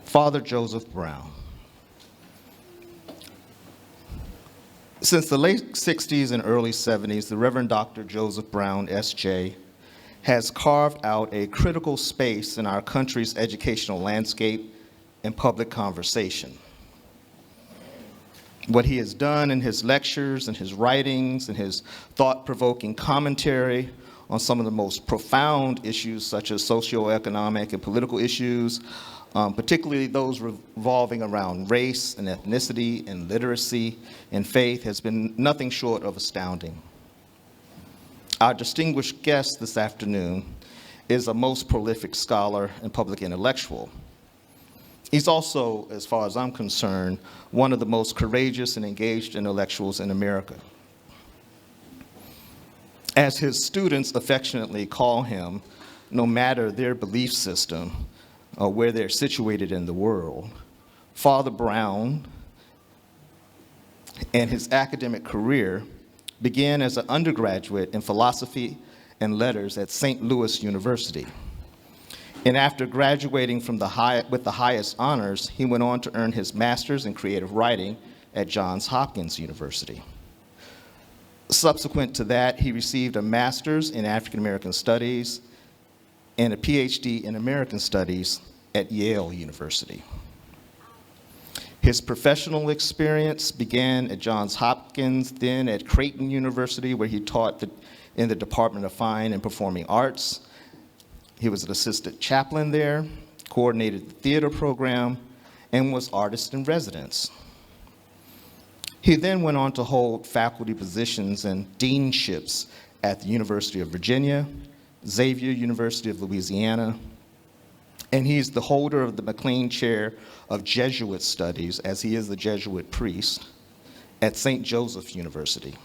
Father Joseph Brown. Since the late 60s and early 70s, the Reverend Dr. Joseph Brown, S.J., has carved out a critical space in our country's educational landscape and public conversation. What he has done in his lectures and his writings and his thought-provoking commentary on some of the most profound issues such as socioeconomic and political issues, particularly those revolving around race and ethnicity and literacy and faith, has been nothing short of astounding. Our distinguished guest this afternoon is a most prolific scholar and public intellectual. He's also, as far as I'm concerned, one of the most courageous and engaged intellectuals in America. As his students affectionately call him, no matter their belief system or where they're situated in the world, Father Brown and his academic career began as an undergraduate in philosophy and letters at St. Louis University. And after graduating from with the highest honors, he went on to earn his master's in creative writing at Johns Hopkins University. Subsequent to that, he received a master's in African American Studies and a PhD in American Studies at Yale University. His professional experience began at Johns Hopkins, then at Creighton University, where he taught in the Department of Fine and Performing Arts. He was an assistant chaplain there, coordinated the theater program, and was artist in residence. He then went on to hold faculty positions and deanships at the University of Virginia, Xavier University of Louisiana, and he's the holder of the McLean Chair of Jesuit Studies, as he is a Jesuit priest, at St. Joseph University.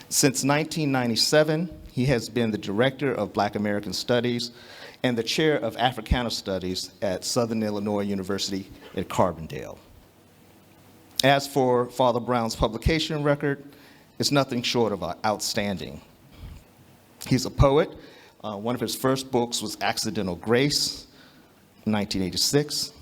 Since 1997, he has been the Director of Black American Studies and the Chair of Africana Studies at Southern Illinois University at Carbondale. As for Father Brown's publication record, it's nothing short of outstanding. He's a poet. One of his first books was Accidental Grace, 1986,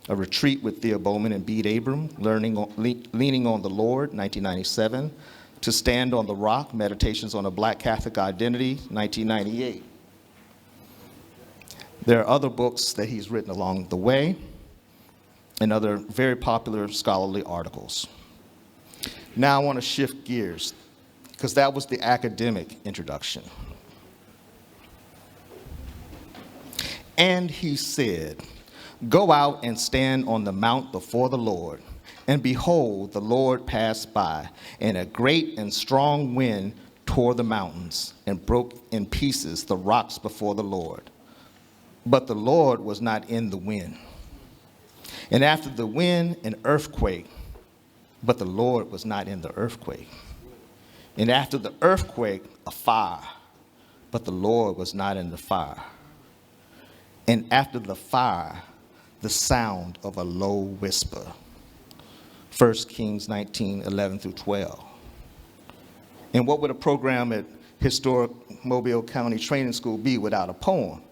A Retreat with Thea Bowman and Bede Abram, Leaning on the Lord, 1997, To Stand on the Rock, Meditations on a Black Catholic Identity, 1998. There are other books that he's written along the way and other very popular scholarly articles. Now I want to shift gears, because that was the academic introduction. And he said, "Go out and stand on the mount before the Lord. And behold, the Lord passed by, and a great and strong wind tore the mountains and broke in pieces the rocks before the Lord. But the Lord was not in the wind. And after the wind, an earthquake, but the Lord was not in the earthquake. And after the earthquake, a fire, but the Lord was not in the fire. And after the fire, the sound of a low whisper." 1 Kings 19, 11 through 12. And what would a program at historic Mobile County Training School be without a poem?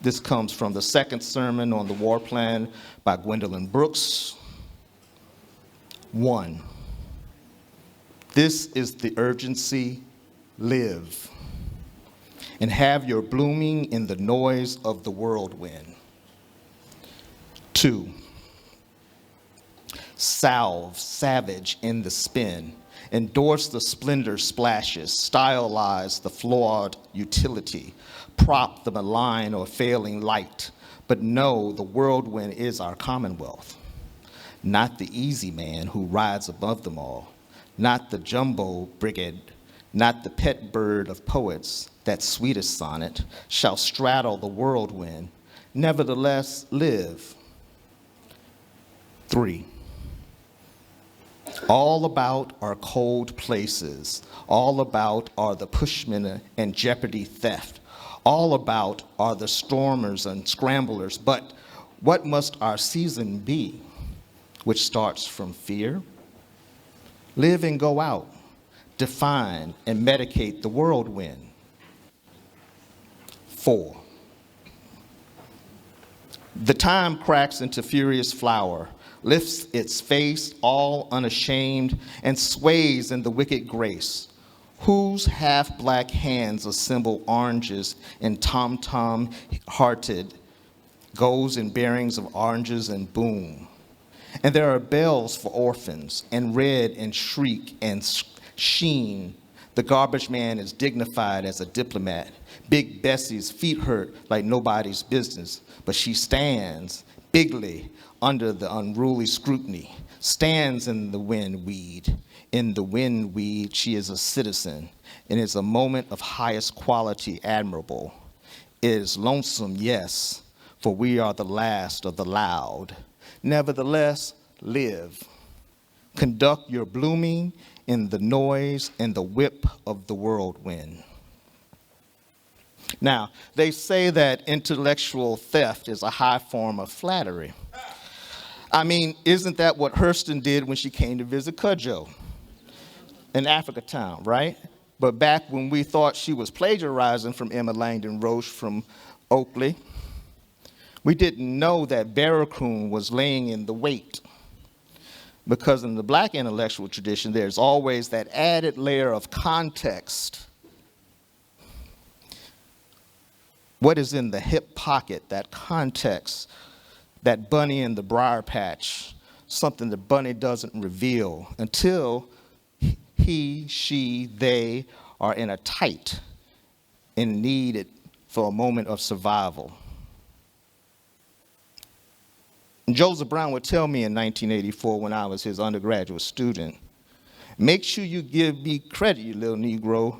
This comes from the second sermon on the war plan by Gwendolyn Brooks. 1. This is the urgency: live, and have your blooming in the noise of the whirlwind. 2. Salve, savage in the spin, endorse the splendor splashes, stylize the flawed utility, prop the malign or failing light, but know the whirlwind is our commonwealth. Not the easy man who rides above them all, not the jumbo brigade, not the pet bird of poets, that sweetest sonnet, shall straddle the whirlwind, nevertheless live. 3. All about are cold places, all about are the pushmen and jeopardy theft, all about are the stormers and scramblers, but what must our season be, which starts from fear? Live and go out, define and medicate the whirlwind. 4. The time cracks into furious flower, lifts its face all unashamed, and sways in the wicked grace. Whose half-black hands assemble oranges and tom-tom hearted goes in bearings of oranges and boom. And there are bells for orphans, and red and shriek and sheen. The garbage man is dignified as a diplomat. Big Bessie's feet hurt like nobody's business, but she stands bigly under the unruly scrutiny, stands in the windweed. In the windweed, she is a citizen, and it's a moment of highest quality admirable. It is lonesome, yes, for we are the last of the loud. Nevertheless, live. Conduct your blooming in the noise and the whip of the whirlwind. Now, they say that intellectual theft is a high form of flattery. I mean, isn't that what Hurston did when she came to visit Cudjoe in Africa Town, right? But back when we thought she was plagiarizing from Emma Langdon Roche from Oakley, we didn't know that Barracoon was laying in the wait. Because in the black intellectual tradition, there's always that added layer of context. What is in the hip pocket, that context, that bunny in the briar patch, something the bunny doesn't reveal until he, she, they are in a tight and needed for a moment of survival. Joseph Brown would tell me in 1984 when I was his undergraduate student, make sure you give me credit, you little Negro.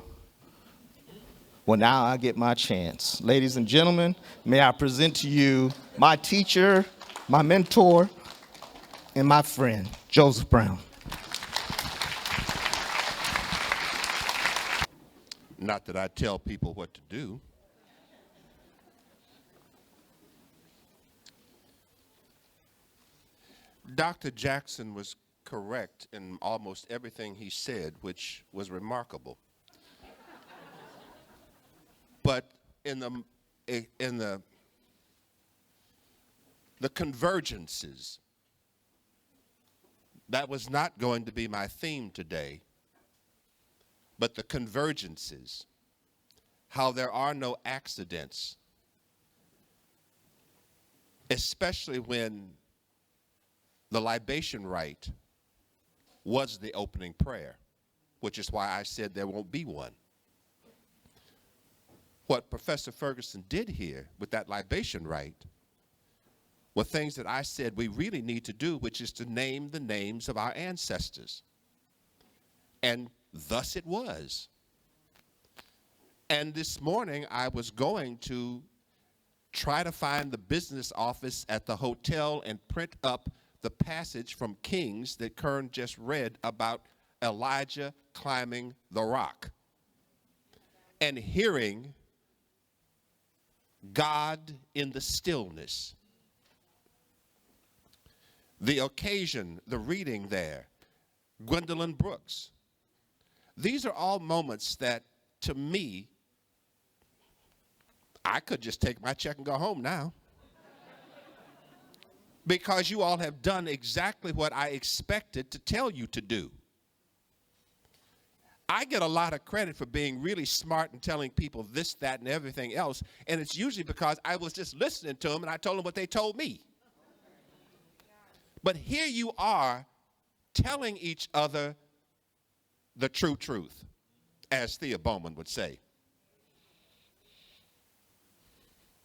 Well, now I get my chance. Ladies and gentlemen, may I present to you my teacher, my mentor, and my friend, Joseph Brown. Not that I tell people what to do. Dr. Jackson was correct in almost everything he said, which was remarkable. But in the convergences, that was not going to be my theme today, but the convergences, how there are no accidents, especially when the libation rite was the opening prayer, which is why I said there won't be one. What Professor Ferguson did here with that libation rite were things that I said we really need to do, which is to name the names of our ancestors. And thus it was. And this morning I was going to try to find the business office at the hotel and print up the passage from Kings that Kern just read about Elijah climbing the rock and hearing God in the stillness. The occasion, the reading there, Gwendolyn Brooks. These are all moments that, to me, I could just take my check and go home now. Because you all have done exactly what I expected to tell you to do. I get a lot of credit for being really smart and telling people this, that, and everything else, and it's usually because I was just listening to them and I told them what they told me. But here you are telling each other the true truth, as Thea Bowman would say.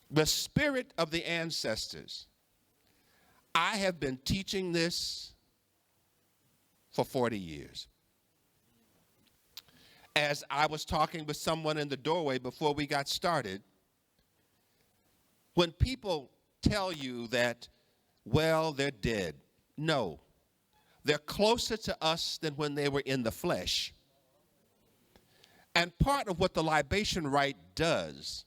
The spirit of the ancestors. I have been teaching this for 40 years. As I was talking with someone in the doorway before we got started, when people tell you that, well, they're dead, no. They're closer to us than when they were in the flesh. And part of what the libation rite does,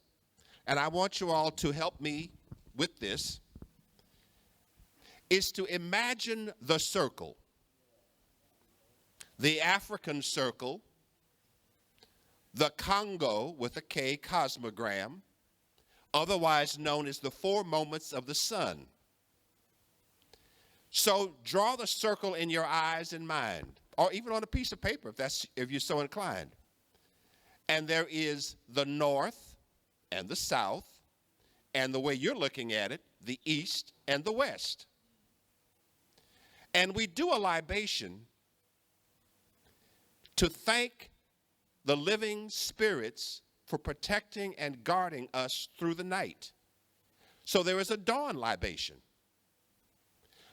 and I want you all to help me with this, is to imagine the circle, the African circle, the Congo with a K cosmogram, otherwise known as the 4 moments of the sun. So draw the circle in your eyes and mind, or even on a piece of paper if you're so inclined. And there is the north and the south, and the way you're looking at it, the east and the west. And we do a libation to thank the living spirits for protecting and guarding us through the night. So there is a dawn libation.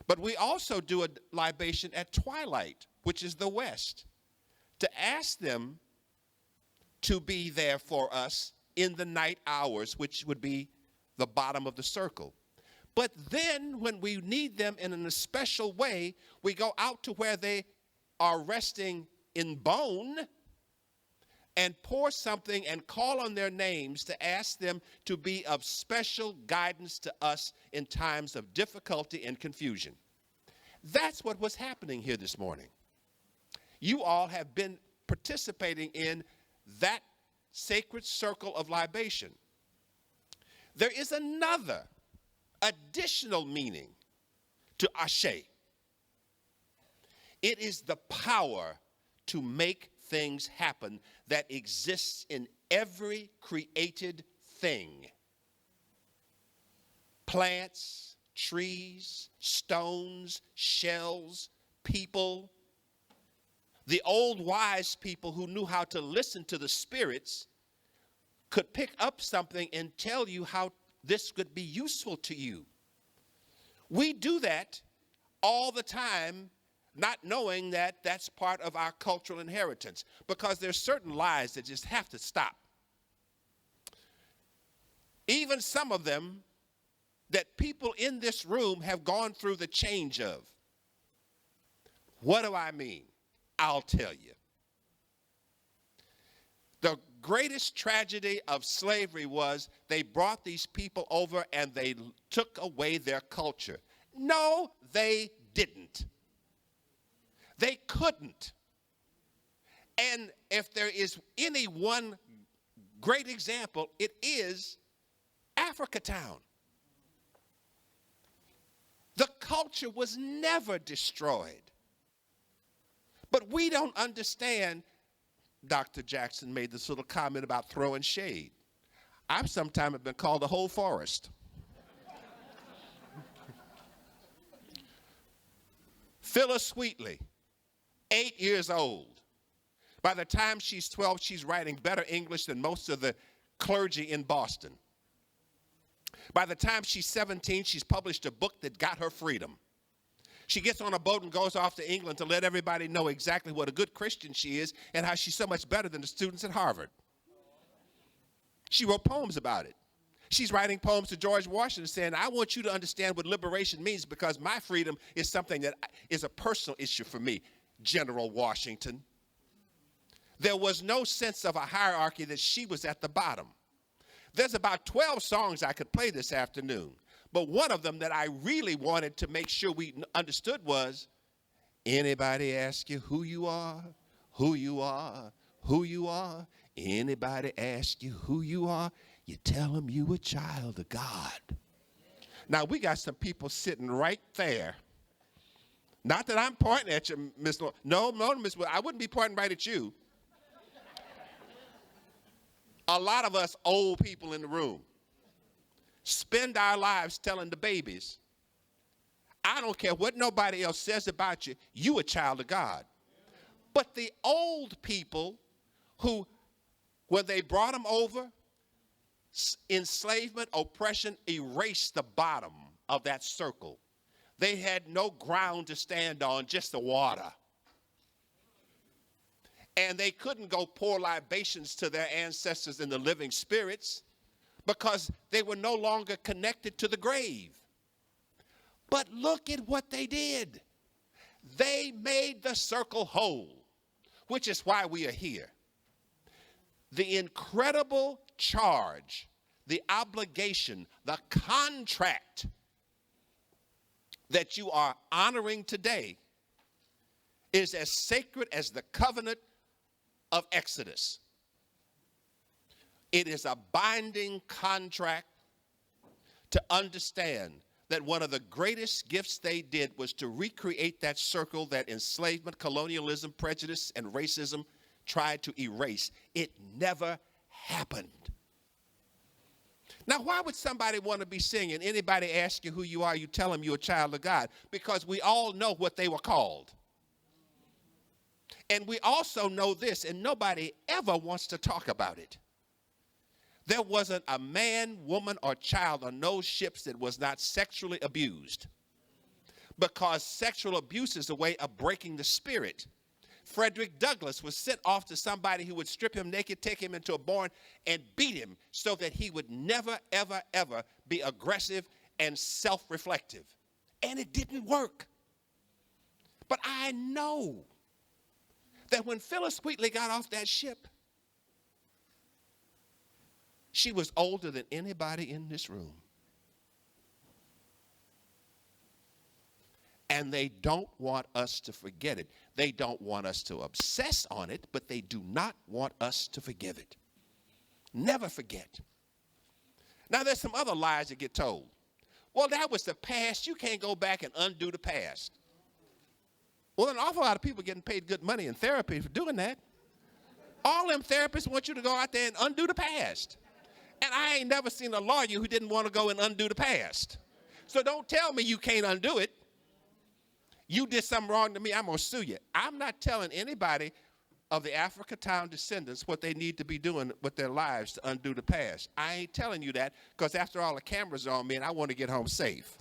But we also do a libation at twilight, which is the west, to ask them to be there for us in the night hours, which would be the bottom of the circle. But then when we need them in a special way, we go out to where they are resting in bone and pour something and call on their names to ask them to be of special guidance to us in times of difficulty and confusion. That's what was happening here this morning. You all have been participating in that sacred circle of libation. There is another additional meaning to Ashe. It is the power to make things happen that exists in every created thing. Plants, trees, stones, shells, people. The old wise people who knew how to listen to the spirits could pick up something and tell you how this could be useful to you. We do that all the time, not knowing that that's part of our cultural inheritance, because there's certain lies that just have to stop. Even some of them that people in this room have gone through the change of. What do I mean? I'll tell you. The greatest tragedy of slavery was they brought these people over and they took away their culture. No, they didn't. They couldn't. And if there is any one great example, it is Africatown. The culture was never destroyed. But we don't understand. Dr. Jackson made this little comment about throwing shade. I've sometimes been called the whole forest. Phyllis Wheatley, 8 years old. By the time she's 12, she's writing better English than most of the clergy in Boston. By the time she's 17, she's published a book that got her freedom. She gets on a boat and goes off to England to let everybody know exactly what a good Christian she is and how she's so much better than the students at Harvard. She wrote poems about it. She's writing poems to George Washington saying, I want you to understand what liberation means because my freedom is something that is a personal issue for me, General Washington. There was no sense of a hierarchy that she was at the bottom. There's about 12 songs I could play this afternoon. But one of them that I really wanted to make sure we understood was, anybody ask you who you are, who you are, who you are? Anybody ask you who you are, you tell them you a child of God. Now, we got some people sitting right there. Not that I'm pointing at you, Miss Lord. No, Miss Wood, I wouldn't be pointing right at you. A lot of us old people in the room spend our lives telling the babies, I don't care what nobody else says about you, you a child of God. But the old people who, when they brought them over, enslavement, oppression, erased the bottom of that circle. They had no ground to stand on, just the water. And they couldn't go pour libations to their ancestors in the living spirits because they were no longer connected to the grave. But look at what they did. They made the circle whole, which is why we are here. The incredible charge, the obligation, the contract that you are honoring today is as sacred as the covenant of Exodus. It is a binding contract to understand that one of the greatest gifts they did was to recreate that circle that enslavement, colonialism, prejudice, and racism tried to erase. It never happened. Now, why would somebody want to be singing? Anybody ask you who you are, you tell them you're a child of God, because we all know what they were called. And we also know this, and nobody ever wants to talk about it. There wasn't a man, woman, or child on those ships that was not sexually abused, because sexual abuse is a way of breaking the spirit. Frederick Douglass was sent off to somebody who would strip him naked, take him into a barn, and beat him so that he would never, ever, ever be aggressive and self-reflective. And it didn't work. But I know that when Phyllis Wheatley got off that ship, she was older than anybody in this room. And they don't want us to forget it. They don't want us to obsess on it, but they do not want us to forgive it. Never forget. Now, there's some other lies that get told. Well, that was the past. You can't go back and undo the past. Well, an awful lot of people getting paid good money in therapy for doing that. All them therapists want you to go out there and undo the past. And I ain't never seen a lawyer who didn't want to go and undo the past. So don't tell me you can't undo it. You did something wrong to me, I'm going to sue you. I'm not telling anybody of the Africatown descendants what they need to be doing with their lives to undo the past. I ain't telling you that, because after all, the cameras are on me and I want to get home safe.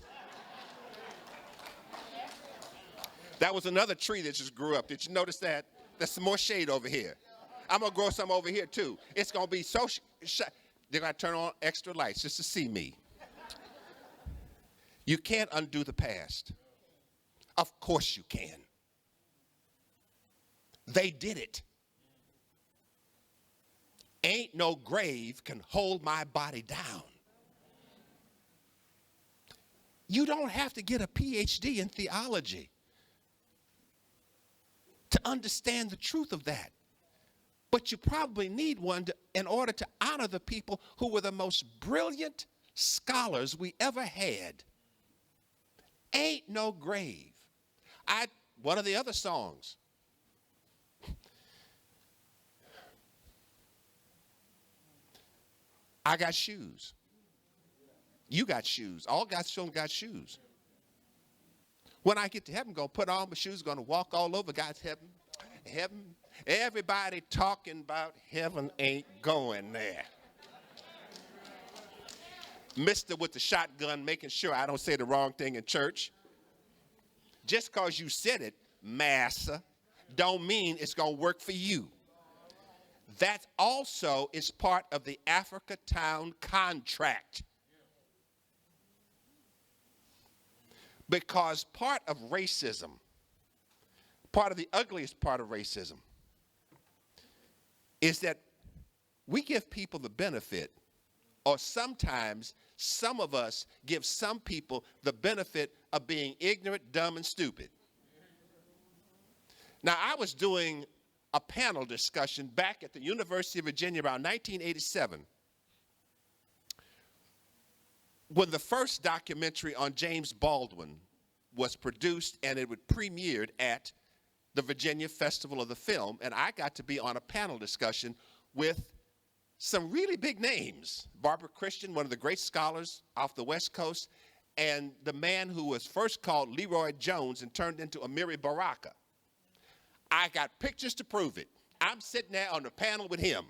That was another tree that just grew up. Did you notice that? There's some more shade over here. I'm going to grow some over here too. It's going to be so they're going to turn on extra lights just to see me. You can't undo the past. Of course you can. They did it. Ain't no grave can hold my body down. You don't have to get a PhD in theology to understand the truth of that. But you probably need one in order to honor the people who were the most brilliant scholars we ever had. Ain't no grave. One of the other songs. I got shoes. You got shoes. All God's children got shoes. When I get to heaven, I'm going to put on my shoes, going to walk all over God's heaven. Heaven. Everybody talking about heaven ain't going there. Mister with the shotgun making sure I don't say the wrong thing in church. Just because you said it, massa, don't mean it's going to work for you. That also is part of the Africatown contract. Because part of racism, part of the ugliest part of racism, is that we give people the benefit, or sometimes some of us give some people the benefit of being ignorant, dumb, and stupid. Now, I was doing a panel discussion back at the University of Virginia around 1987 when the first documentary on James Baldwin was produced, and it was premiered at the Virginia Festival of the Film, and I got to be on a panel discussion with some really big names. Barbara Christian, one of the great scholars off the West Coast, and the man who was first called Leroy Jones and turned into Amiri Baraka. I got pictures to prove it. I'm sitting there on the panel with him.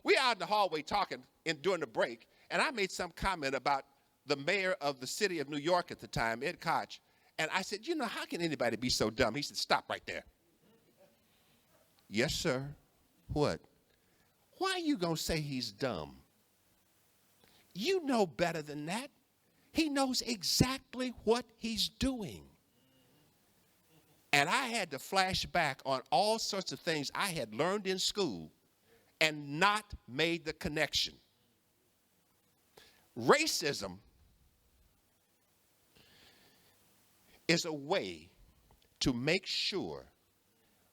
We out in the hallway talking during the break, and I made some comment about the mayor of the city of New York at the time, Ed Koch, and I said, you know, how can anybody be so dumb? He said, stop right there. Yes, sir. What? Why are you going to say he's dumb? You know better than that. He knows exactly what he's doing. And I had to flash back on all sorts of things I had learned in school and not made the connection. Racism is a way to make sure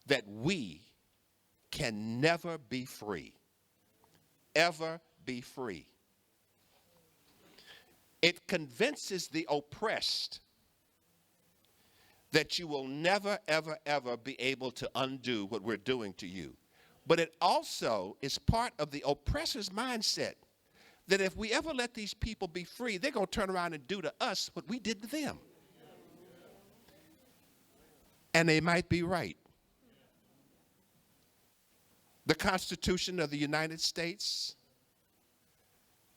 that we can never be free, ever be free. It convinces the oppressed that you will never, ever, ever be able to undo what we're doing to you. But it also is part of the oppressor's mindset that if we ever let these people be free, they're going to turn around and do to us what we did to them. And they might be right. The Constitution of the United States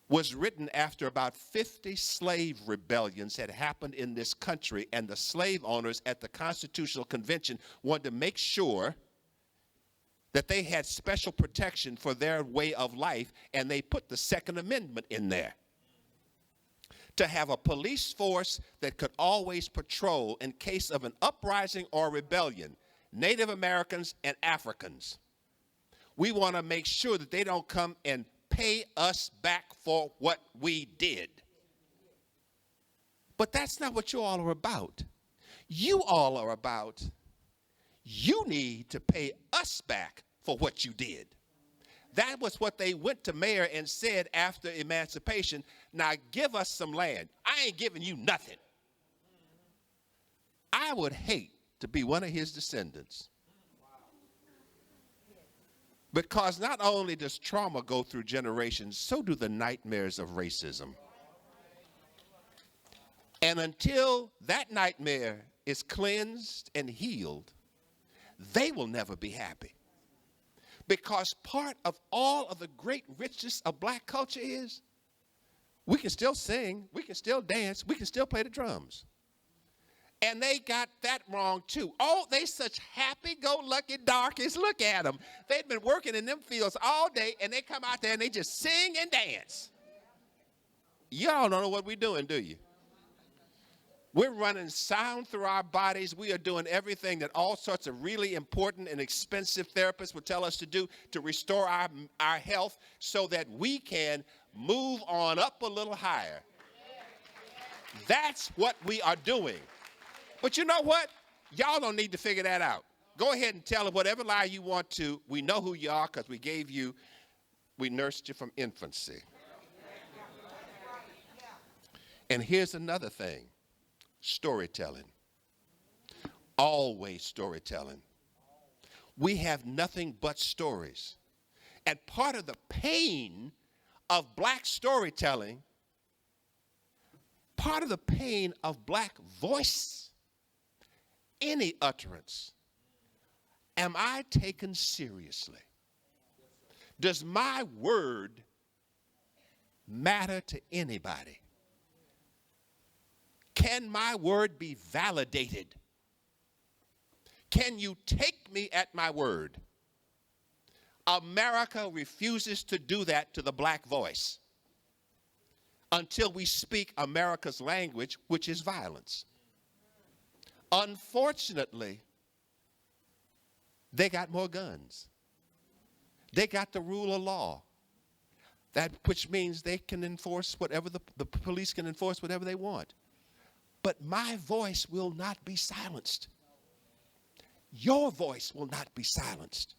was written after about 50 slave rebellions had happened in this country, and the slave owners at the Constitutional Convention wanted to make sure that they had special protection for their way of life, and they put the Second Amendment in there to have a police force that could always patrol in case of an uprising or rebellion, Native Americans and Africans. We want to make sure that they don't come and pay us back for what we did. But that's not what you all are about. You all are about, you need to pay us back for what you did. That was what they went to Mayor and said after emancipation. Now give us some land. I ain't giving you nothing. I would hate to be one of his descendants. Because not only does trauma go through generations, so do the nightmares of racism. And until that nightmare is cleansed and healed, they will never be happy. Because part of all of the great richness of black culture is we can still sing, we can still dance, we can still play the drums. And they got that wrong too. Oh, they such happy-go-lucky darkies. Look at them. They've been working in them fields all day, and they come out there and they just sing and dance. Y'all don't know what we're doing, do you? We're running sound through our bodies. We are doing everything that all sorts of really important and expensive therapists would tell us to do to restore our health so that we can move on up a little higher. That's what we are doing. But you know what? Y'all don't need to figure that out. Go ahead and tell them whatever lie you want to. We know who you are because we nursed you from infancy. And here's another thing. Storytelling. Always storytelling. We have nothing but stories. And part of the pain of black storytelling, part of the pain of black voice, any utterance, am I taken seriously? Does my word matter to anybody? Can my word be validated? Can you take me at my word? America refuses to do that to the black voice until we speak America's language, which is violence. Unfortunately, they got more guns. They got the rule of law, which means they can enforce whatever the police can enforce whatever they want. But my voice will not be silenced. Your voice will not be silenced.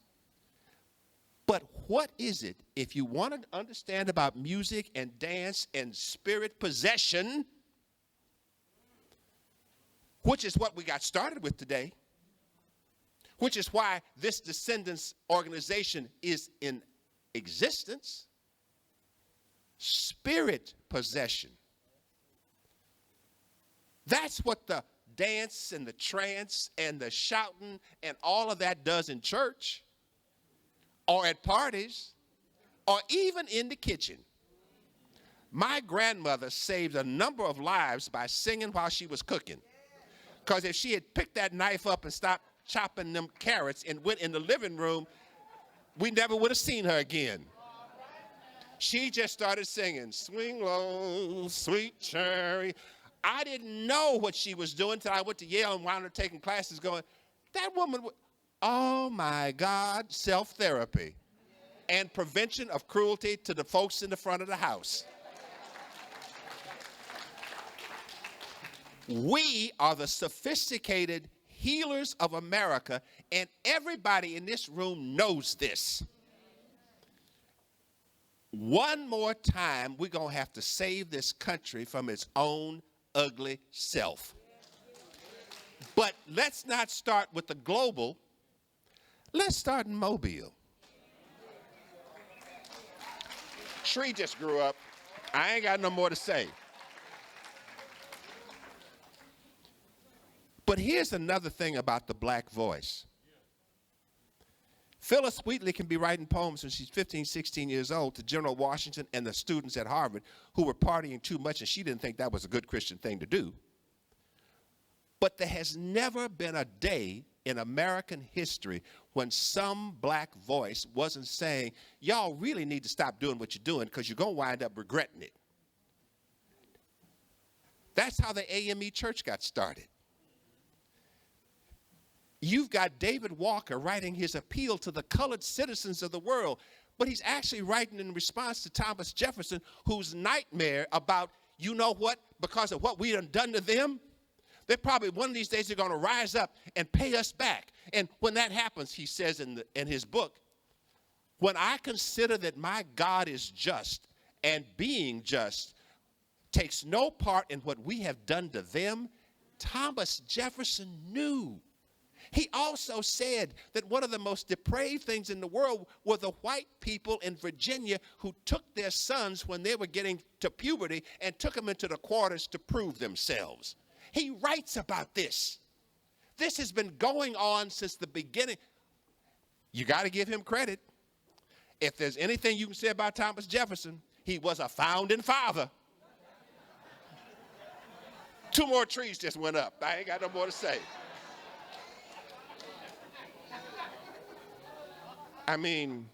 But what is it, if you want to understand about music and dance and spirit possession, which is what we got started with today, which is why this Descendants organization is in existence, spirit possession. That's what the dance and the trance and the shouting and all of that does in church or at parties or even in the kitchen. My grandmother saved a number of lives by singing while she was cooking. Because if she had picked that knife up and stopped chopping them carrots and went in the living room, we never would have seen her again. She just started singing, "Swing low, sweet cherry." I didn't know what she was doing until I went to Yale and wound up taking classes going, that woman, oh my God, self-therapy and prevention of cruelty to the folks in the front of the house. We are the sophisticated healers of America, and everybody in this room knows this. one more time, we're going to have to save this country from its own ugly self. But let's not start with the global. Let's start in Mobile. Tree just grew up. I ain't got no more to say. But here's another thing about the black voice. Phyllis Wheatley can be writing poems when she's 15, 16 years old to General Washington and the students at Harvard who were partying too much, and she didn't think that was a good Christian thing to do. But there has never been a day in American history when some black voice wasn't saying, y'all really need to stop doing what you're doing because you're going to wind up regretting it. That's how the AME church got started. You've got David Walker writing his appeal to the colored citizens of the world, but he's actually writing in response to Thomas Jefferson, whose nightmare about, you know what, because of what we done to them, they're probably one of these days they're going to rise up and pay us back. And when that happens, he says in his book, when I consider that my God is just and being just takes no part in what we have done to them, Thomas Jefferson knew. He also said that one of the most depraved things in the world were the white people in Virginia who took their sons when they were getting to puberty and took them into the quarters to prove themselves. He writes about this. This has been going on since the beginning. You got to give him credit. If there's anything you can say about Thomas Jefferson, he was a founding father. 2 more trees just went up. I ain't got no more to say. I mean,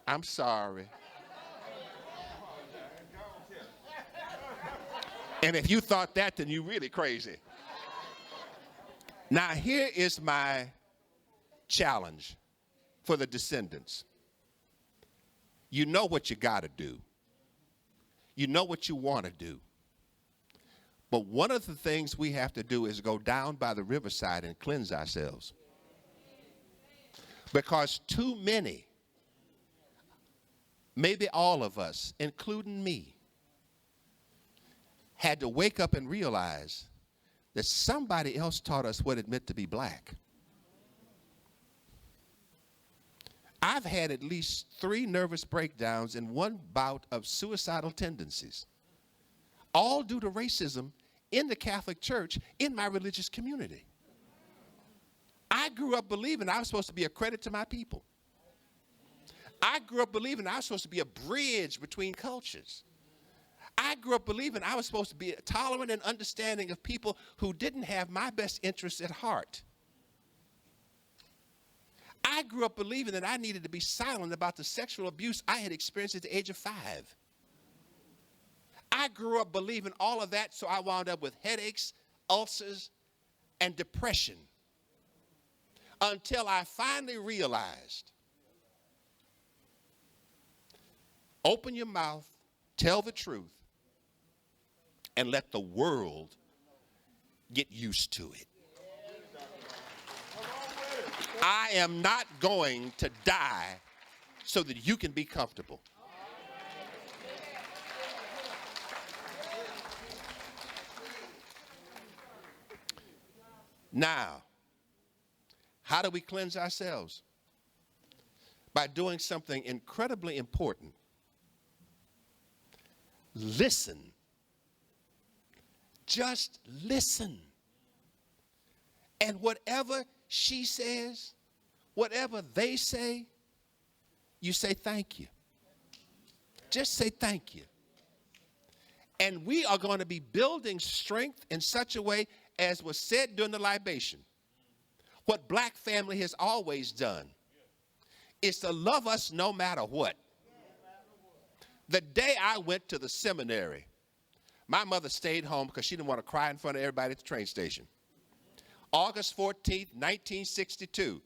I'm sorry. And if you thought that, then you're really crazy. Now, here is my challenge for the descendants. You know what you got to do. You know what you want to do. But one of the things we have to do is go down by the riverside and cleanse ourselves. Because too many, maybe all of us, including me, had to wake up and realize that somebody else taught us what it meant to be black. I've had at least 3 nervous breakdowns and 1 bout of suicidal tendencies, all due to racism in the Catholic Church in my religious community. I grew up believing I was supposed to be a credit to my people. I grew up believing I was supposed to be a bridge between cultures. I grew up believing I was supposed to be tolerant and understanding of people who didn't have my best interests at heart. I grew up believing that I needed to be silent about the sexual abuse I had experienced at the age of 5. I grew up believing all of that, so I wound up with headaches, ulcers, and depression. Until I finally realized, open your mouth, tell the truth, and let the world get used to it. I am not going to die so that you can be comfortable. Now, how do we cleanse ourselves? By doing something incredibly important. Listen. Just listen. And whatever she says, whatever they say, you say thank you. Just say thank you. And we are going to be building strength in such a way as was said during the libation. What black family has always done is to love us no matter what. The day I went to the seminary, my mother stayed home because she didn't want to cry in front of everybody at the train station. August 14th, 1962.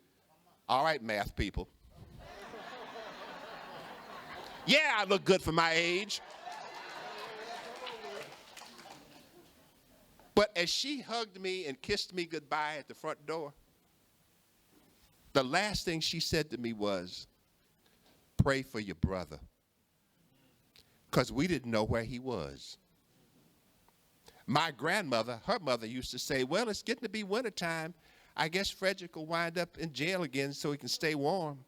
All right, math people. Yeah, I look good for my age. But as she hugged me and kissed me goodbye at the front door, the last thing she said to me was, pray for your brother. because we didn't know where he was. My grandmother, her mother used to say, well, it's getting to be wintertime. I guess Frederick will wind up in jail again so he can stay warm.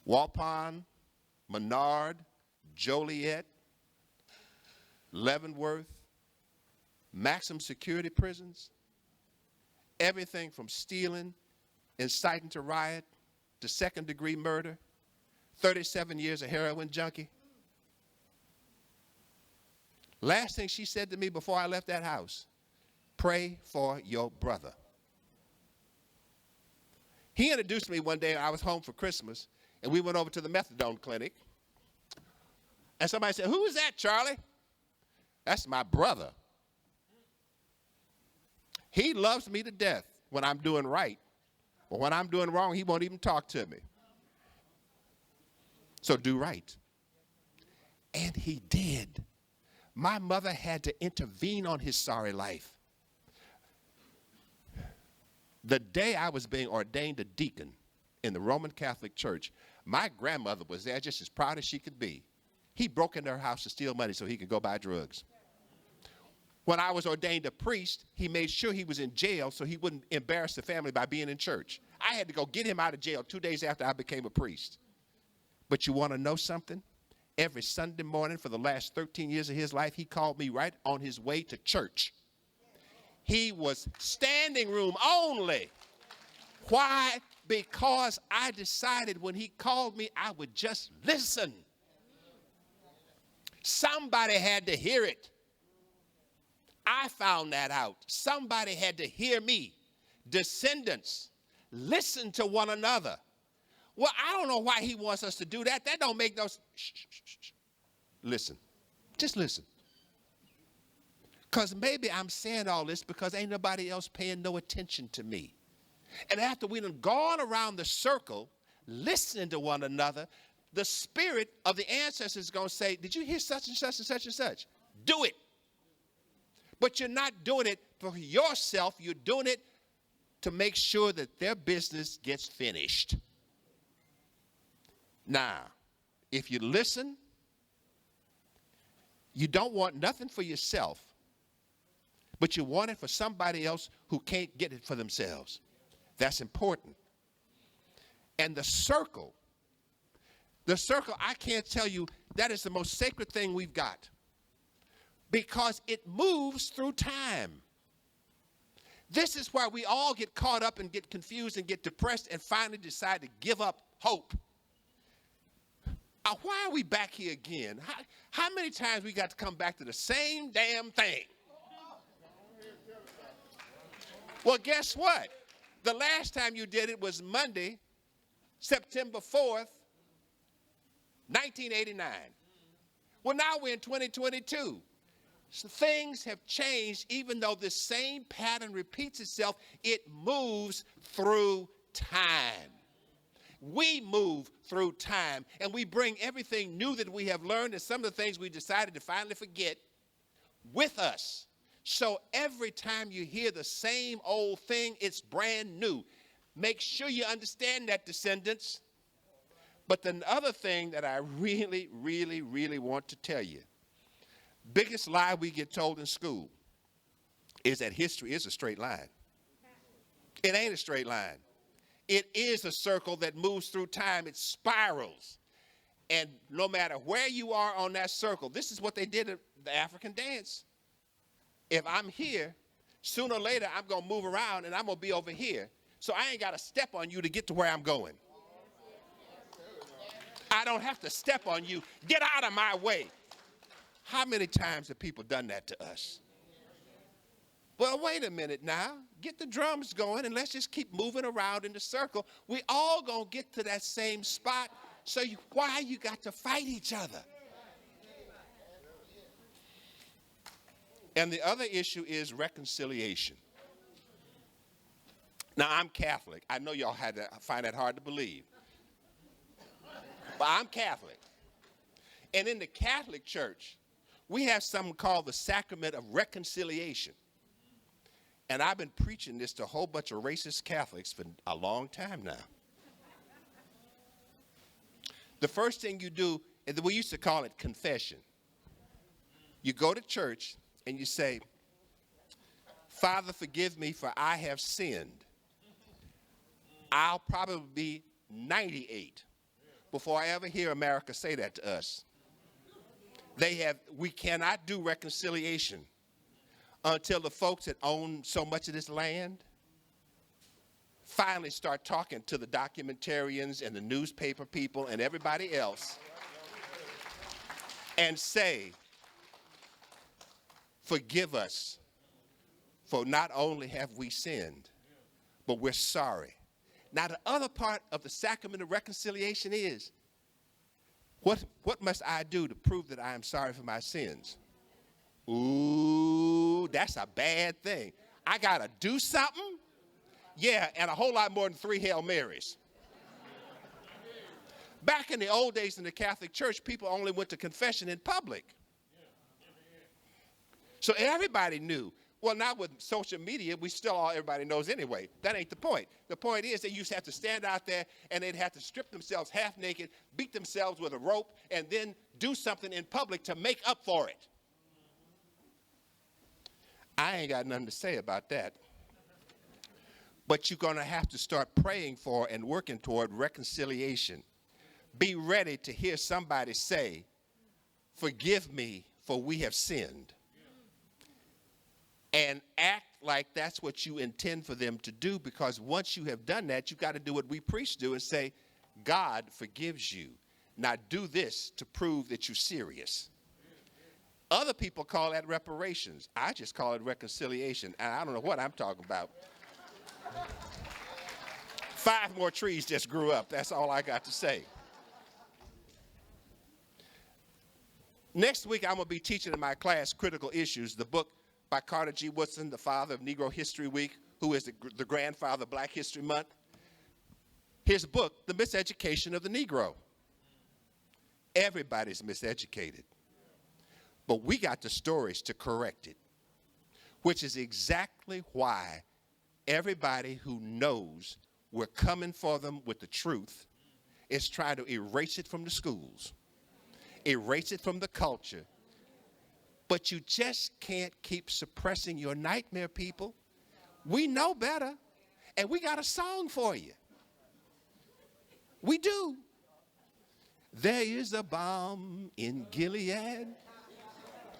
Waupun, Menard, Joliet, Leavenworth, maximum security prisons, everything from stealing, inciting to riot, to second-degree murder, 37 years of heroin junkie. Last thing she said to me before I left that house, pray for your brother. He introduced me one day. I was home for Christmas, and we went over to the methadone clinic. And somebody said, who is that, Charlie? That's my brother. He loves me to death when I'm doing right. But when I'm doing wrong, he won't even talk to me. So do right. And he did. My mother had to intervene on his sorry life. The day I was being ordained a deacon in the Roman Catholic Church, my grandmother was there just as proud as she could be. He broke into her house to steal money so he could go buy drugs. When I was ordained a priest, he made sure he was in jail so he wouldn't embarrass the family by being in church. I had to go get him out of jail 2 days after I became a priest. But you want to know something? Every Sunday morning for the last 13 years of his life, he called me right on his way to church. He was standing room only. Why? Because I decided when he called me, I would just listen. Somebody had to hear it. I found that out. Somebody had to hear me. Descendants, listen to one another. Well, I don't know why he wants us to do that. That don't make no sense. Shh. Listen. Just listen. Because maybe I'm saying all this because ain't nobody else paying no attention to me. And after we done gone around the circle, listening to one another, the spirit of the ancestors is going to say, did you hear such and such and such and such? Do it. But you're not doing it for yourself. You're doing it to make sure that their business gets finished. Now, if you listen, you don't want nothing for yourself, but you want it for somebody else who can't get it for themselves. That's important. And the circle, I can't tell you, that is the most sacred thing we've got because it moves through time. This is why we all get caught up and get confused and get depressed and finally decide to give up hope. Why are we back here again? How many times we got to come back to the same damn thing? Well, guess what? The last time you did it was Monday, September 4th, 1989. Well, now we're in 2022. So things have changed. Even though the same pattern repeats itself, it moves through time. We move through time, and we bring everything new that we have learned and some of the things we decided to finally forget with us. So every time you hear the same old thing, it's brand new. Make sure you understand that, descendants. But the other thing that I really, really, really want to tell you, biggest lie we get told in school is that history is a straight line. It ain't a straight line. It is a circle that moves through time. It spirals. And no matter where you are on that circle, this is what they did at the African dance. If I'm here, sooner or later, I'm going to move around and I'm going to be over here. So I ain't got to step on you to get to where I'm going. I don't have to step on you. Get out of my way. How many times have people done that to us? Well, wait a minute now. Get the drums going and let's just keep moving around in the circle. We all going to get to that same spot. So why you got to fight each other? And the other issue is reconciliation. Now, I'm Catholic. I know y'all had to find that hard to believe. But I'm Catholic. And in the Catholic Church, we have something called the Sacrament of Reconciliation. And I've been preaching this to a whole bunch of racist Catholics for a long time now. The first thing you do And we used to call it confession. You go to church and you say, Father, forgive me for I have sinned. I'll probably be 98 before I ever hear America say that to us. We cannot do reconciliation until the folks that own so much of this land finally start talking to the documentarians and the newspaper people and everybody else and say, forgive us, for not only have we sinned, but we're sorry. Now, the other part of the Sacrament of Reconciliation is, what must I do to prove that I am sorry for my sins? Ooh, that's a bad thing. I got to do something? Yeah, and a whole lot more than 3 Hail Marys. Back in the old days in the Catholic Church, people only went to confession in public. So everybody knew. Well, now with social media, everybody knows anyway. That ain't the point. The point is they used to have to stand out there and they'd have to strip themselves half naked, beat themselves with a rope, and then do something in public to make up for it. I ain't got nothing to say about that. But you're going to have to start praying for and working toward reconciliation. Be ready to hear somebody say, forgive me, for we have sinned. And act like that's what you intend for them to do, because once you have done that, you've got to do what we priests do and say, God forgives you. Now do this to prove that you're serious. Other people call that reparations. I just call it reconciliation, and I don't know what I'm talking about. 5 more trees just grew up. That's all I got to say. Next week, I'm going to be teaching in my class Critical Issues, the book by Carter G. Woodson, the father of Negro History Week, who is the grandfather of Black History Month. His book, The Miseducation of the Negro. Everybody's miseducated. But we got the stories to correct it, which is exactly why everybody who knows we're coming for them with the truth is trying to erase it from the schools, erase it from the culture. But you just can't keep suppressing your nightmare, people. We know better, and we got a song for you. We do. There is a balm in Gilead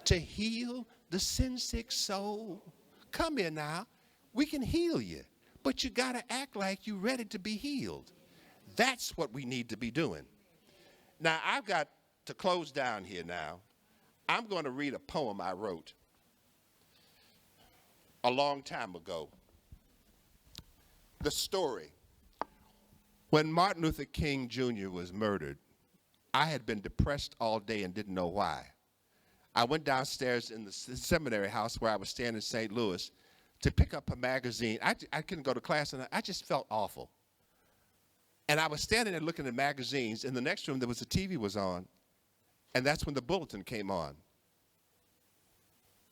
to heal the sin-sick soul. Come here now. We can heal you, but you got to act like you're ready to be healed. That's what we need to be doing. Now, I've got to close down here now. I'm going to read a poem I wrote a long time ago. The story. When Martin Luther King Jr. was murdered, I had been depressed all day and didn't know why. I went downstairs in the seminary house where I was staying in St. Louis to pick up a magazine. I couldn't go to class, and I just felt awful. And I was standing there looking at magazines. In the next room, there was a TV was on. And that's when the bulletin came on.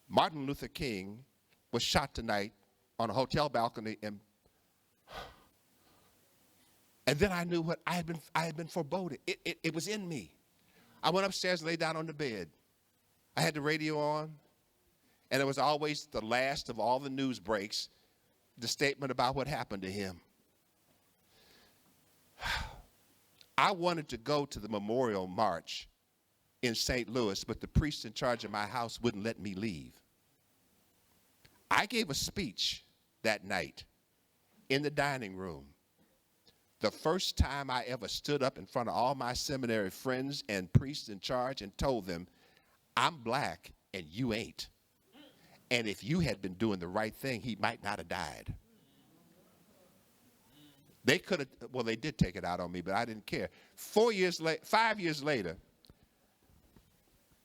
Martin Luther King was shot tonight on a hotel balcony, and then I knew what I had been foreboding. It was in me. I went upstairs and lay down on the bed. I had the radio on, and it was always the last of all the news breaks, the statement about what happened to him. I wanted to go to the memorial march in St. Louis, but the priest in charge of my house wouldn't let me leave. I gave a speech that night in the dining room. The first time I ever stood up in front of all my seminary friends and priests in charge and told them, I'm black and you ain't. And if you had been doing the right thing, he might not have died. They could have, well, they did take it out on me, but I didn't care. 5 years later,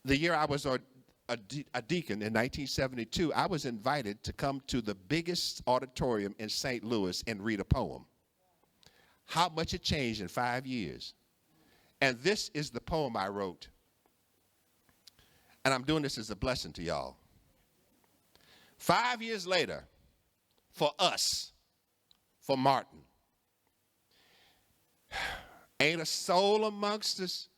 the year I was a deacon in 1972, I was invited to come to the biggest auditorium in St. Louis and read a poem. How much it changed in 5 years. And this is the poem I wrote. And I'm doing this as a blessing to y'all. 5 years later, for us, for Martin, ain't a soul amongst us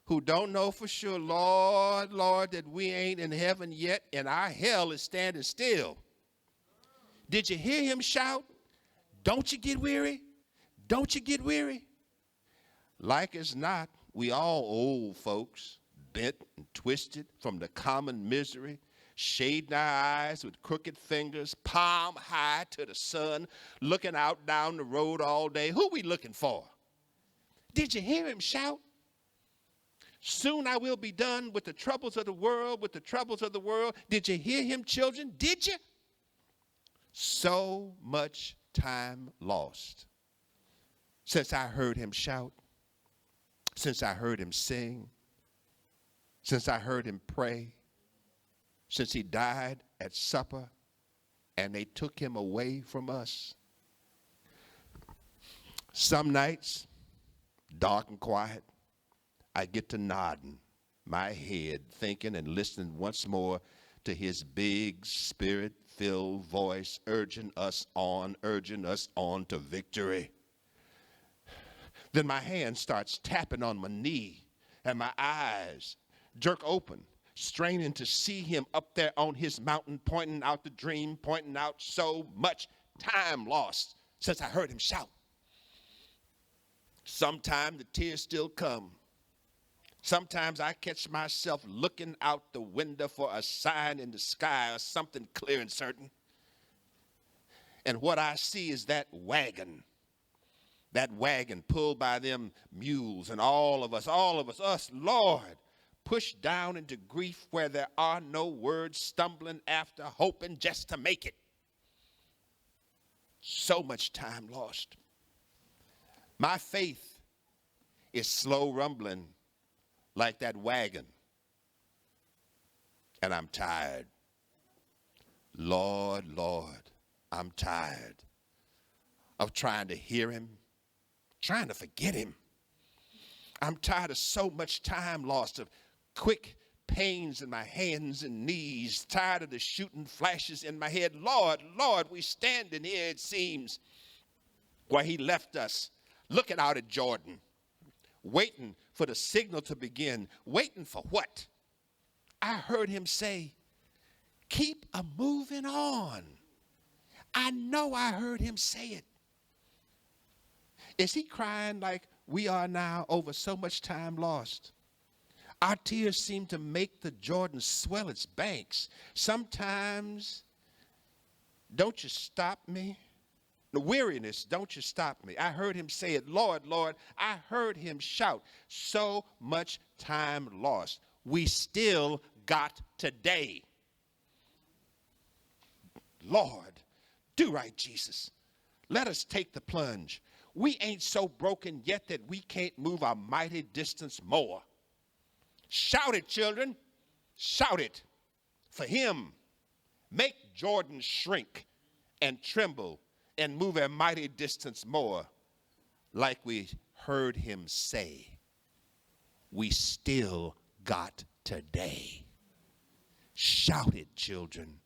who don't know for sure, Lord, Lord, that we ain't in heaven yet and our hell is standing still. Did you hear him shout? Don't you get weary? Don't you get weary? Like as not, we all old folks, bent and twisted from the common misery, shading our eyes with crooked fingers, palm high to the sun, looking out down the road all day. Who we looking for? Did you hear him shout? Soon I will be done with the troubles of the world, with the troubles of the world. Did you hear him, children? Did you? So much time lost. Since I heard him shout, since I heard him sing, since I heard him pray, since he died at supper and they took him away from us. Some nights, dark and quiet, I get to nodding my head, thinking and listening once more to his big spirit-filled voice urging us on to victory. Then my hand starts tapping on my knee and my eyes jerk open, straining to see him up there on his mountain, pointing out the dream, pointing out so much time lost since I heard him shout. Sometimes the tears still come. Sometimes I catch myself looking out the window for a sign in the sky or something clear and certain. And what I see is that wagon pulled by them mules, and all of us, us, Lord, pushed down into grief where there are no words, stumbling after, hoping just to make it. So much time lost. My faith is slow rumbling like that wagon, and I'm tired. Lord, Lord, I'm tired of trying to hear him, trying to forget him. I'm tired of so much time lost, of quick pains in my hands and knees, tired of the shooting flashes in my head. Lord, Lord, we standing here, it seems, where he left us, looking out at Jordan, waiting for the signal to begin. Waiting for what? I heard him say, keep a moving on. I know I heard him say it. Is he crying like we are now over so much time lost? Our tears seem to make the Jordan swell its banks. Sometimes, don't you stop me? The weariness, don't you stop me. I heard him say it, Lord, Lord. I heard him shout, so much time lost. We still got today. Lord, do right, Jesus. Let us take the plunge. We ain't so broken yet that we can't move a mighty distance more. Shout it, children. Shout it. For him, make Jordan shrink and tremble and move a mighty distance more, like we heard him say. We still got today. Shout it, children.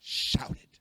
Shout it.